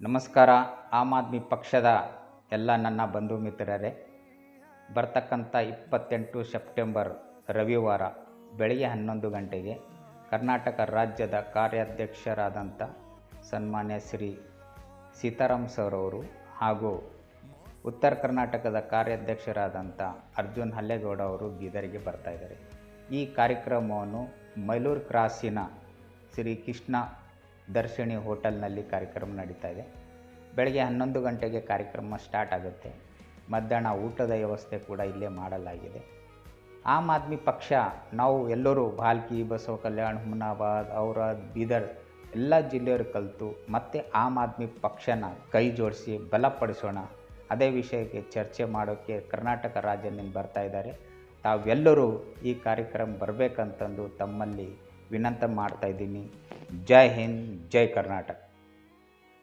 ನಮಸ್ಕಾರ. ಆಮ್ ಆದ್ಮಿ ಪಕ್ಷದ ಎಲ್ಲ ನನ್ನ ಬಂಧು ಮಿತ್ರರೇ, ಬರ್ತಕ್ಕಂಥ 28 ಸೆಪ್ಟೆಂಬರ್ ರವಿವಾರ ಬೆಳಗ್ಗೆ 11 ಗಂಟೆಗೆ ಕರ್ನಾಟಕ ರಾಜ್ಯದ ಕಾರ್ಯಾಧ್ಯಕ್ಷರಾದಂಥ ಸನ್ಮಾನ್ಯ ಶ್ರೀ ಸೀತಾರಾಮ್ ಸರ್ ಅವರು ಹಾಗೂ ಉತ್ತರ ಕರ್ನಾಟಕದ ಕಾರ್ಯಾಧ್ಯಕ್ಷರಾದಂಥ ಅರ್ಜುನ್ ಹಲ್ಲೇಗೌಡ ಅವರು ಬೀದರಿಗೆ ಬರ್ತಾಯಿದ್ದಾರೆ. ಈ ಕಾರ್ಯಕ್ರಮವನ್ನು ಮೈಲೂರು ಕ್ರಾಸಿನ ಶ್ರೀ ಕೃಷ್ಣ ದರ್ಶಿನಿ ಹೋಟೆಲ್ನಲ್ಲಿ ಕಾರ್ಯಕ್ರಮ ನಡೀತಾ ಇದೆ. ಬೆಳಗ್ಗೆ 11 ಗಂಟೆಗೆ ಕಾರ್ಯಕ್ರಮ ಸ್ಟಾರ್ಟ್ ಆಗುತ್ತೆ. ಮಧ್ಯಾಹ್ನ ಊಟದ ವ್ಯವಸ್ಥೆ ಕೂಡ ಇಲ್ಲೇ ಮಾಡಲಾಗಿದೆ. ಆಮ್ ಆದ್ಮಿ ಪಕ್ಷ ನಾವು ಎಲ್ಲರೂ ಭಾಲ್ಕಿ, ಬಸವ ಕಲ್ಯಾಣ, ಹುಮನಾಬಾದ್, ಔರಾದ್, ಬೀದರ್ ಎಲ್ಲ ಜಿಲ್ಲೆಯವರು ಕಲಿತು ಮತ್ತೆ ಆಮ್ ಆದ್ಮಿ ಪಕ್ಷನ ಕೈ ಜೋಡಿಸಿ ಬಲಪಡಿಸೋಣ. ಅದೇ ವಿಷಯಕ್ಕೆ ಚರ್ಚೆ ಮಾಡೋಕ್ಕೆ ಕರ್ನಾಟಕ ರಾಜ್ಯದಿಂದ ಬರ್ತಾ ಇದ್ದಾರೆ. ತಾವೆಲ್ಲರೂ ಈ ಕಾರ್ಯಕ್ರಮ ಬರಬೇಕಂತಂದು ತಮ್ಮಲ್ಲಿ ವಿನಂತಿ ಮಾಡ್ತಾಯಿದ್ದೀನಿ. ಜೈ ಹಿಂದ್, ಜೈ ಕರ್ನಾಟಕ.